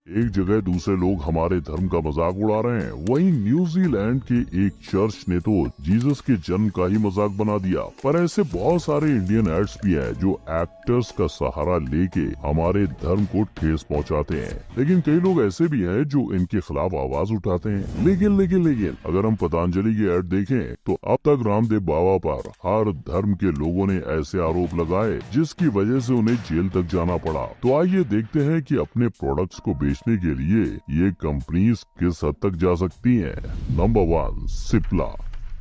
एक जगह दूसरे लोग हमारे धर्म का मजाक उड़ा रहे हैं, वहीं न्यूजीलैंड के एक चर्च ने तो जीसस के जन्म का ही मजाक बना दिया। पर ऐसे बहुत सारे इंडियन एड्स भी हैं जो एक्टर्स का सहारा लेके हमारे धर्म को ठेस पहुंचाते हैं। लेकिन कई लोग ऐसे भी हैं जो इनके खिलाफ आवाज उठाते हैं। लेकिन अगर हम पतंजलि के ऐड देखें तो अब तक रामदेव बाबा पर हर धर्म के लोगों ने ऐसे आरोप लगाए जिसकी वजह से उन्हें जेल तक जाना पड़ा। तो आइए देखते हैं कि अपने प्रोडक्ट्स को बेचने के लिए ये कंपनीज किस हद तक जा सकती हैं। नंबर 1, सिप्ला।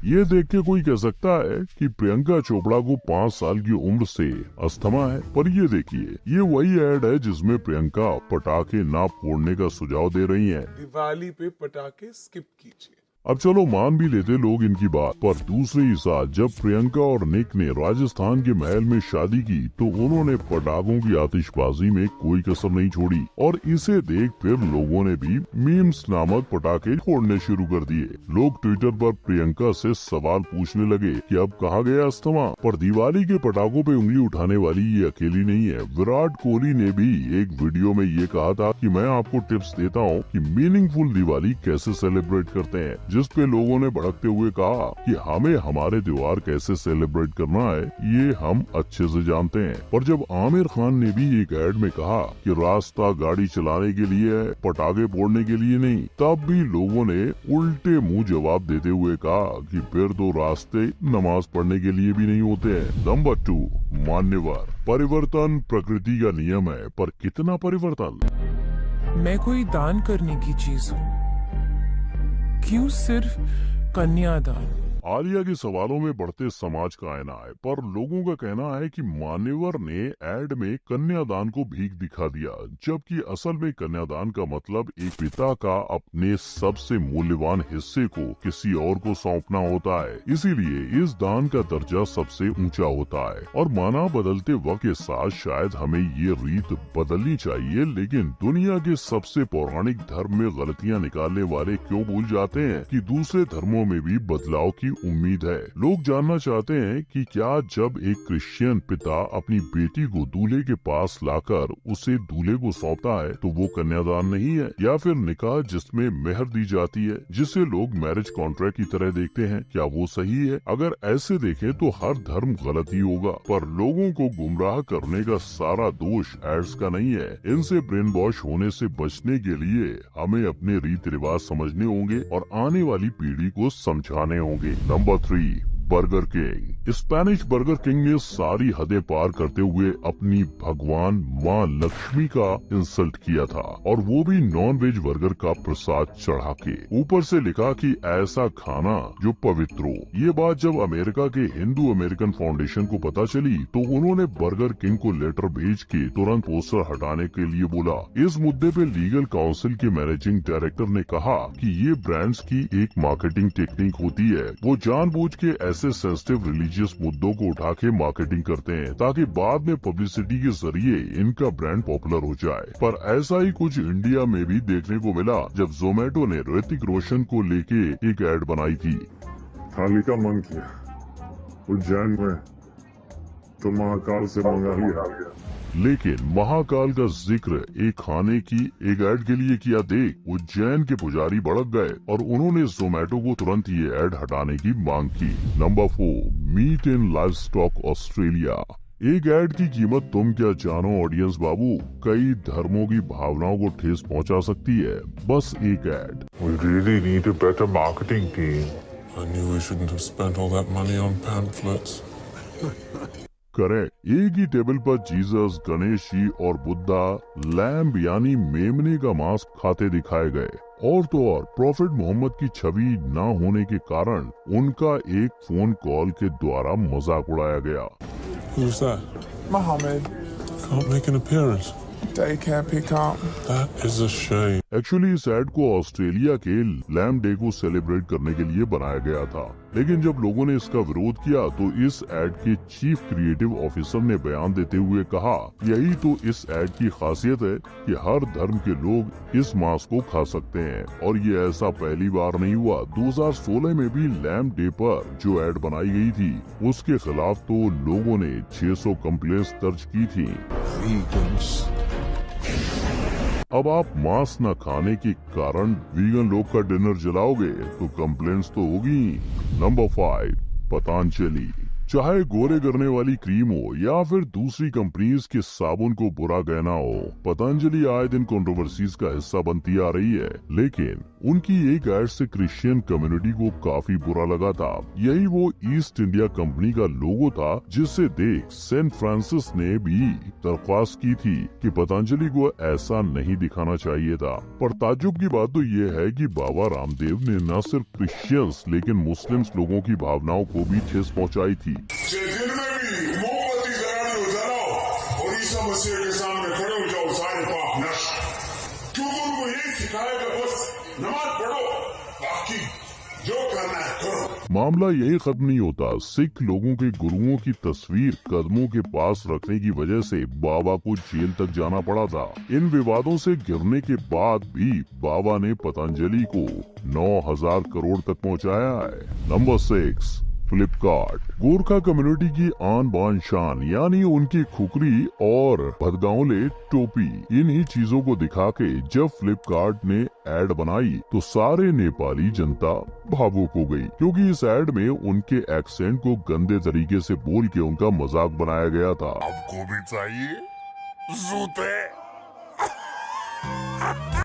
ये देख के कोई कह सकता है कि प्रियंका चोपड़ा को 5 साल की उम्र से अस्थमा है, पर ये देखिए, ये वही ऐड है जिसमें प्रियंका पटाखे ना फोड़ने का सुझाव दे रही हैं। दिवाली पे पटाखे स्किप कीजिए। अब चलो मान भी लेते लोग इनकी बात, पर दूसरे ही साल जब प्रियंका और निक ने राजस्थान के महल में शादी की तो उन्होंने पटाखों की आतिशबाजी में कोई कसर नहीं छोड़ी और इसे देख फिर लोगों ने भी मीम्स नामक पटाखे फोड़ने शुरू कर दिए। लोग ट्विटर पर प्रियंका से सवाल पूछने लगे कि अब कहाँ गया अस्थमा। पर दिवाली के पटाखों पे उंगली उठाने वाली ये अकेली नहीं है। विराट कोहली ने भी एक वीडियो में ये कहा था कि मैं आपको टिप्स देता हूँ कि मीनिंगफुल दिवाली कैसे सेलिब्रेट करते हैं, जिस पे लोगों ने भड़कते हुए कहा कि हमें हमारे त्योहार कैसे सेलिब्रेट करना है ये हम अच्छे से जानते हैं। पर जब आमिर खान ने भी एक ऐड में कहा कि रास्ता गाड़ी चलाने के लिए है, पटाखे फोड़ने के लिए नहीं, तब भी लोगों ने उल्टे मुंह जवाब देते हुए कहा कि फिर तो रास्ते नमाज पढ़ने के लिए भी नहीं होते हैं। नंबर 2, मान्यवर। परिवर्तन प्रकृति का नियम है, पर कितना परिवर्तन? मैं कोई दान करने की चीज हूँ, क्यों सिर्फ कन्यादान? आलिया के सवालों में बढ़ते समाज का आईना है, पर लोगों का कहना है कि मान्यवर ने ऐड में कन्यादान को भीख दिखा दिया, जबकि असल में कन्यादान का मतलब एक पिता का अपने सबसे मूल्यवान हिस्से को किसी और को सौंपना होता है। इसीलिए इस दान का दर्जा सबसे ऊंचा होता है और माना बदलते वक्त के साथ शायद हमें ये रीत बदलनी चाहिए, लेकिन दुनिया के सबसे पौराणिक धर्म में गलतियाँ निकालने वाले क्यों भूल जाते हैं कि दूसरे धर्मों में भी बदलाव की उम्मीद है। लोग जानना चाहते हैं कि क्या जब एक क्रिश्चियन पिता अपनी बेटी को दूल्हे के पास लाकर उसे दूल्हे को सौंपता है तो वो कन्यादान नहीं है, या फिर निकाह जिसमें मेहर दी जाती है जिसे लोग मैरिज कॉन्ट्रैक्ट की तरह देखते हैं, क्या वो सही है? अगर ऐसे देखें तो हर धर्म गलत ही होगा, पर लोगों को गुमराह करने का सारा दोष एड्स का नहीं है। इनसे ब्रेन वॉश होने से बचने के लिए हमें अपने रीति रिवाज समझने होंगे और आने वाली पीढ़ी को समझाने होंगे। Number 3, burger king. Spanish burger king ने सारी हदें पार करते हुए अपनी भगवान माँ लक्ष्मी का इंसल्ट किया था, और वो भी नॉन वेज बर्गर का प्रसाद चढ़ा के। ऊपर से लिखा कि ऐसा खाना जो पवित्र हो। ये बात जब अमेरिका के हिंदू अमेरिकन फाउंडेशन को पता चली तो उन्होंने बर्गर किंग को लेटर भेज के तुरंत पोस्टर हटाने के लिए बोला। इस मुद्दे पे लीगल काउंसिल के मैनेजिंग डायरेक्टर ने कहा कि ये ब्रांड्स की एक मार्केटिंग टेक्निक होती है, वो जानबूझ के ऐसे सेंसिटिव रिलीजियस मुद्दों को उठा के मार्केटिंग करते हैं ताकि बाद में पब्लिसिटी के जरिए इनका ब्रांड पॉपुलर हो जाए। पर ऐसा ही कुछ इंडिया में भी देखने को मिला जब जोमेटो ने ऋतिक रोशन को लेके एक ऐड बनाई थी। थाली का मन किया उज्जैन में तो महाकाल से मंगा लिया। लेकिन महाकाल का जिक्र एक खाने की एक ऐड के लिए किया देख उज्जैन के पुजारी भड़क गए और उन्होंने जोमेटो को तुरंत ये ऐड हटाने की मांग की। Number 4, meat and livestock Australia. एक ऐड की कीमत तुम क्या जानो ऑडियंस बाबू, कई धर्मों की भावनाओं को ठेस पहुंचा सकती है। बस एक add. We really need a better marketing team. I knew we shouldn't have spent all that money on pamphlets. Correct. एक ही टेबल पर जीसस, गणेश जी और बुद्धा लैम्ब यानी मेमने का मांस खाते दिखाए गए। और तो और प्रॉफिट मोहम्मद की छवि न होने के कारण उनका एक फोन कॉल के द्वारा मजाक उड़ाया गया। Who's that? Muhammad, Can't make an appearance. they can't pick up. That is a shame. Actually इस ऐड को ऑस्ट्रेलिया के लैम्ब डे को सेलिब्रेट करने के लिए बनाया गया था, लेकिन जब लोगों ने इसका विरोध किया तो इस ऐड के चीफ क्रिएटिव ऑफिसर ने बयान देते हुए कहा, यही तो इस ऐड की खासियत है कि हर धर्म के लोग इस मांस को खा सकते हैं, और ये ऐसा पहली बार नहीं हुआ। 2016 में भी लैम्ब डे पर जो ऐड बनाई गई थी उसके खिलाफ तो लोगों ने 600 कंप्लेंट्स दर्ज की थी। Vegans. अब आप मांस न खाने के कारण वीगन लोग का डिनर जलाओगे तो कंप्लेंट्स तो होगी। नंबर 5, पतंजलि। चाहे गोरे करने वाली क्रीम हो या फिर दूसरी कंपनीज के साबुन को बुरा कहना हो, पतंजलि आए दिन कंट्रोवर्सीज का हिस्सा बनती आ रही है। लेकिन उनकी एक एड से क्रिश्चियन कम्युनिटी को काफी बुरा लगा था। यही वो ईस्ट इंडिया कंपनी का लोगो था जिसे देख सेंट फ्रांसिस ने भी दरख्वास्त की थी कि पतंजलि को ऐसा नहीं दिखाना चाहिए था। पर ताज्जुब की बात तो ये है कि बाबा रामदेव ने न सिर्फ क्रिश्चियंस लेकिन मुस्लिम्स लोगों की भावनाओं को भी ठेस पहुंचाई थी। दिन में भी मोमबत्ती जलाओ और ईसा मसीह के सामने खड़े हो जाओ सारे पाप नष्ट। क्योंकि उनको यही सिखाएगा बस नमाज पढ़ो, बाकी जो करना है करो। मामला यही खत्म नहीं होता। सिख लोगों के गुरुओं की तस्वीर कदमों के पास रखने की वजह से बाबा को जेल तक जाना पड़ा था। इन विवादों से गिरने के बाद भी बाबा ने पतंजलि को 9,000 करोड़ तक पहुंचाया है। नंबर 6, फ्लिपकार्ट। गोरखा कम्युनिटी की आन बान शान यानी उनकी खुकरी और भदगांवले टोपी, इन्हीं चीजों को दिखा के जब फ्लिपकार्ट ने एड बनाई तो सारे नेपाली जनता भावुक हो गई, क्योंकि इस एड में उनके एक्सेंट को गंदे तरीके से बोल के उनका मजाक बनाया गया था। आपको भी चाहिए जूते।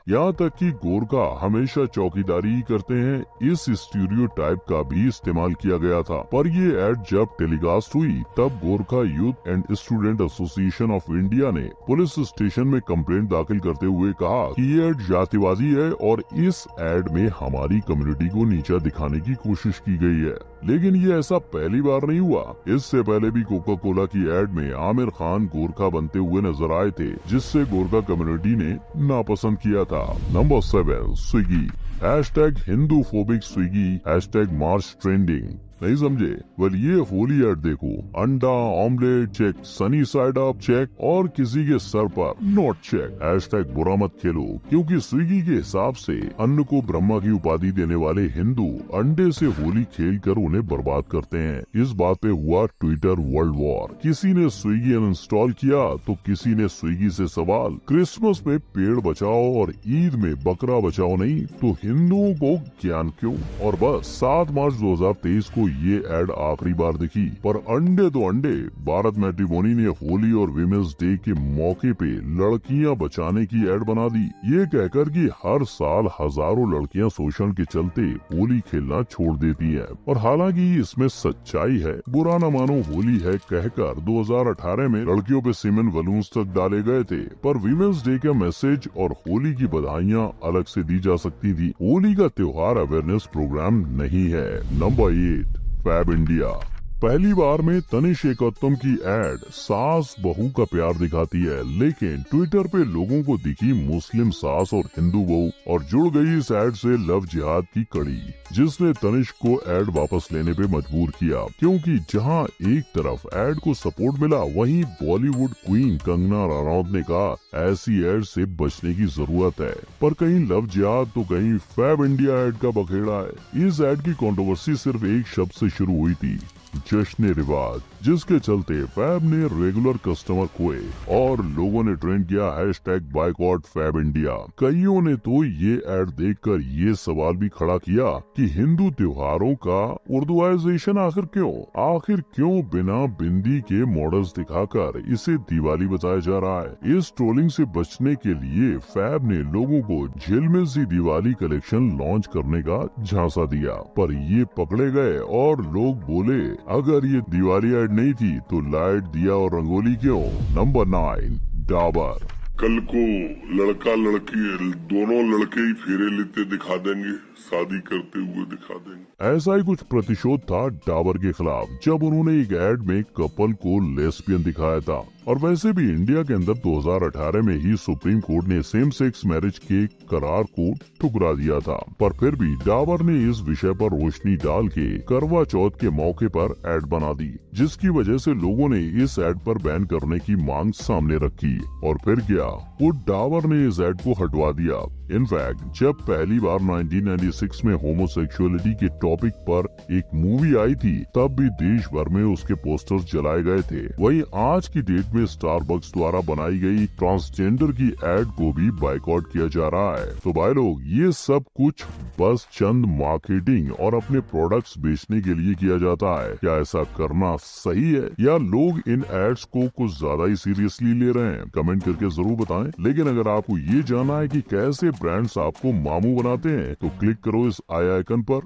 यहाँ तक कि गोरखा हमेशा चौकीदारी ही करते हैं, इस स्टीरियोटाइप का भी इस्तेमाल किया गया था। पर ये एड जब टेलीकास्ट हुई तब Gorkha youth and student association of India ने पुलिस स्टेशन में कंप्लेंट दाखिल करते हुए कहा कि ये एड जातिवादी है और इस एड में हमारी कम्युनिटी को नीचा दिखाने की कोशिश की गई है। लेकिन ये ऐसा पहली बार नहीं हुआ। इससे पहले भी कोका कोला की एड में आमिर खान गोरखा बनते हुए नजर आए थे, जिससे गोरखा कम्युनिटी ने नापसंद किया था। नंबर 7, स्विगी। #हिंदूफोबिक स्विगी, #मार्च ट्रेंडिंग। नहीं समझे? वेल ये होली एड देखो, अंडा omelette check, sunny side up check और किसी के सर पर नॉट चेक। #बुरा मत खेलो, क्योंकि स्विगी के हिसाब से अन्न को ब्रह्मा की उपाधि देने वाले हिंदू अंडे से होली खेल कर उन्हें बर्बाद करते हैं। इस बात पे हुआ ट्विटर वर्ल्ड वॉर। किसी ने स्विगी अनइंस्टॉल किया तो किसी ने स्विगी से सवाल, क्रिसमस में पेड़ बचाओ और ईद में बकरा बचाओ नहीं तो हिंदुओं को ज्ञान क्यों। और बस 7 मार्च 2023 को ये एड आखिरी बार दिखी। पर अंडे तो अंडे, भारत मैट्रिमोनी ने होली और विमेंस डे के मौके पे लड़कियां बचाने की एड बना दी, ये कहकर कि हर साल हजारों लड़कियां शोषण के चलते होली खेलना छोड़ देती हैं। और हालांकि इसमें सच्चाई है, बुरा न मानो होली है कहकर 2018 में लड़कियों पे सीमेंट बलून्स तक डाले गए थे। पर विमेंस डे का मैसेज और होली की बधाइयां अलग से दी जा सकती थी। होली का त्योहार अवेयरनेस प्रोग्राम नहीं है। नंबर 8, फैब इंडिया। पहली बार में तनिष एकत्तम की एड सास बहू का प्यार दिखाती है, लेकिन ट्विटर पे लोगों को दिखी मुस्लिम सास और हिंदू बहू और जुड़ गई इस एड से लव जिहाद की कड़ी, जिसने तनिष को एड वापस लेने पे मजबूर किया। क्योंकि जहां एक तरफ एड को सपोर्ट मिला, वहीं बॉलीवुड क्वीन कंगना रनौत ने कहा ऐसी एड से बचने की जरूरत है। पर कहीं लव जिहाद तो कहीं फैब इंडिया एड का बखेड़ा है। इस एड की कंट्रोवर्सी सिर्फ एक शब्द से शुरू हुई थी, जश्न रिवाज, जिसके चलते फैब ने रेगुलर कस्टमर खोए और लोगों ने ट्रेंड किया #बायकॉट फैब इंडिया। कईयों ने तो ये एड देखकर ये सवाल भी खड़ा किया कि हिंदू त्योहारों का उर्दूआइजेशन आखिर क्यों बिना बिंदी के मॉडल्स दिखाकर इसे दिवाली बताया जा रहा है। इस ट्रोलिंग से बचने के लिए फैब ने लोगों को झिलमिल सी दिवाली कलेक्शन लॉन्च करने का झांसा दिया, पर ये पकड़े गए और लोग बोले अगर ये दिवाली एड नहीं थी तो लाइट दिया और रंगोली क्यों। नंबर 9, डाबर। कल को लड़का लड़की दोनों लड़के ही फेरे लेते दिखा देंगे, शादी करते हुए दिखा देंगे। ऐसा ही कुछ प्रतिशोध था डाबर के खिलाफ जब उन्होंने एक एड में कपल को लेस्बियन दिखाया था। और वैसे भी इंडिया के अंदर 2018 में ही सुप्रीम कोर्ट ने सेम सेक्स मैरिज के करार को ठुकरा दिया था। पर फिर भी डाबर ने इस विषय पर रोशनी डाल के करवा चौथ के मौके पर एड बना दी, जिसकी वजह से लोगों ने इस एड पर बैन करने की मांग सामने रखी। और फिर क्या, वो डाबर ने इस एड को हटवा दिया। इनफैक्ट जब पहली बार 1996 में होमोसेक्सुअलिटी के टॉपिक पर एक मूवी आई थी तब भी देश भर में उसके पोस्टर्स जलाए गए थे। वहीं आज की डेट में स्टारबक्स द्वारा बनाई गई ट्रांसजेंडर की एड को भी बाइकआउट किया जा रहा है। तो भाई लोग, ये सब कुछ बस चंद मार्केटिंग और अपने प्रोडक्ट्स बेचने के लिए किया जाता है। क्या ऐसा करना सही है या लोग इन एड्स को कुछ ज्यादा ही सीरियसली ले रहे हैं? कमेंट करके जरूर बताएं। लेकिन अगर आपको ये जानना है कि कैसे ब्रांड्स आपको मामू बनाते हैं तो क्लिक करो इस आई आइकन पर।